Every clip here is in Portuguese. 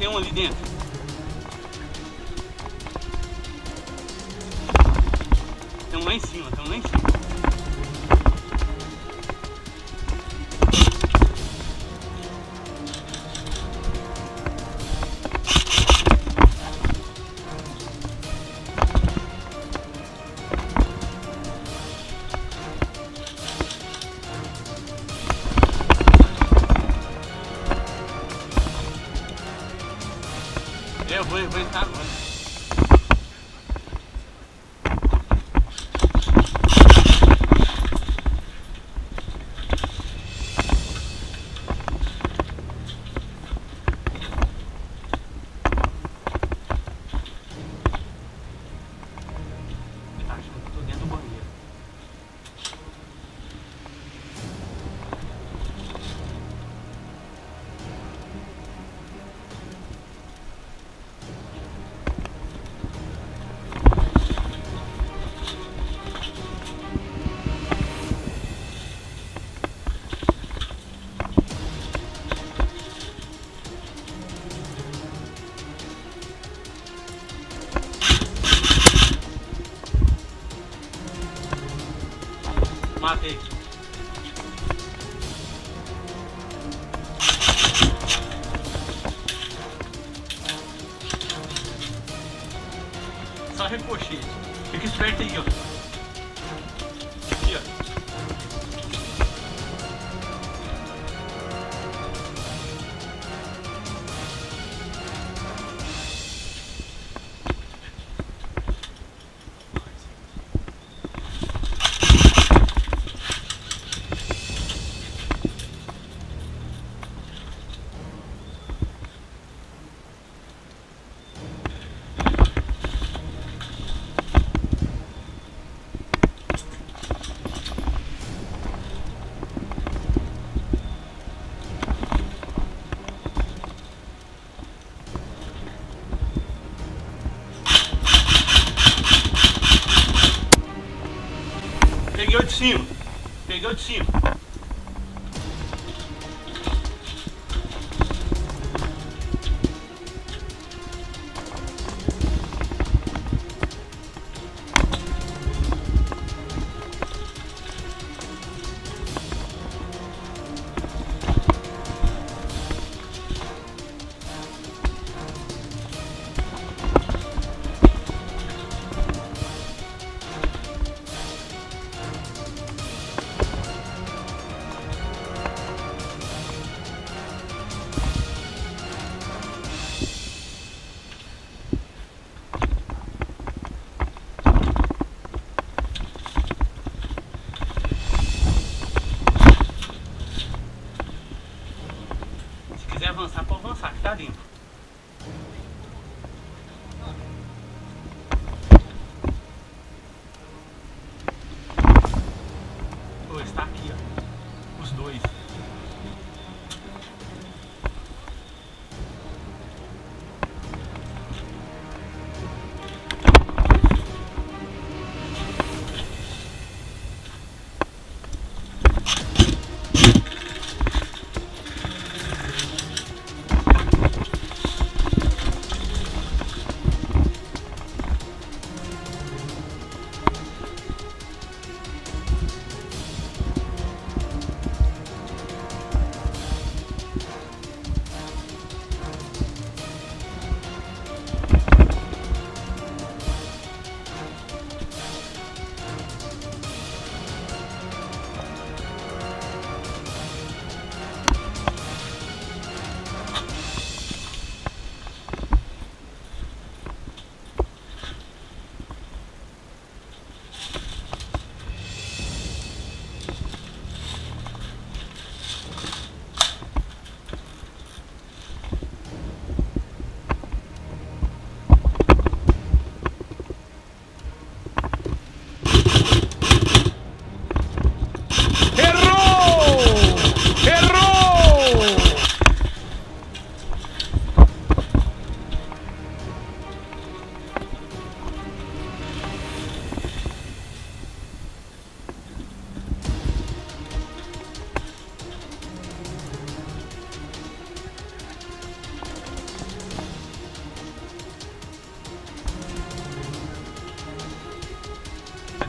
tem um ali dentro. Tem um lá em cima, tem um lá em cima. Eu vou entrar agora. Acho que eu tô dentro do banheiro. Matei. Só recochete. Fica esperto aí, ó. Aqui, ó. Peguei o de cima. Peguei o de cima. Se quiser avançar, pode avançar, que tá limpo. Pô, está aqui, ó. Os dois.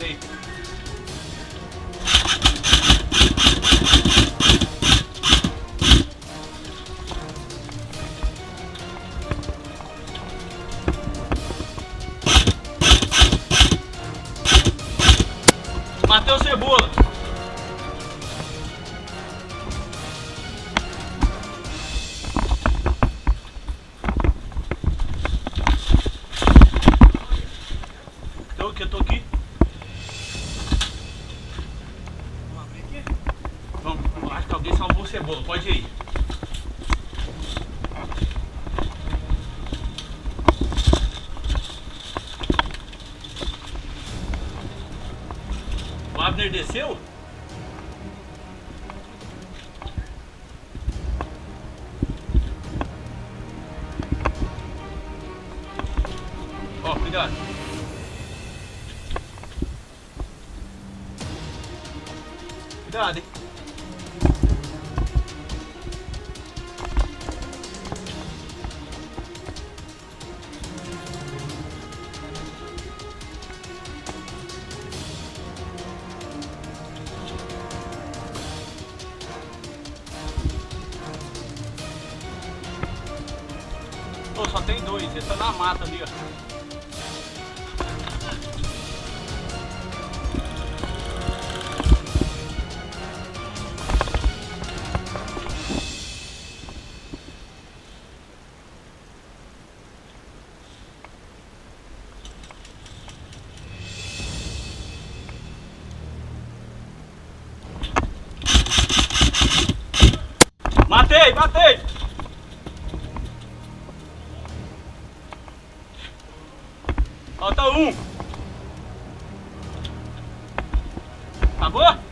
Matei. Matei o Cebola. Eu tô aqui. Vamos abrir aqui? Vamos, acho que alguém salvou o Cebola. Pode ir. O Abner desceu? Ó, cuidado. Cuidado, hein? Pô, só tem dois, ele tá na mata ali, ó. Matei, matei! Falta um. Acabou?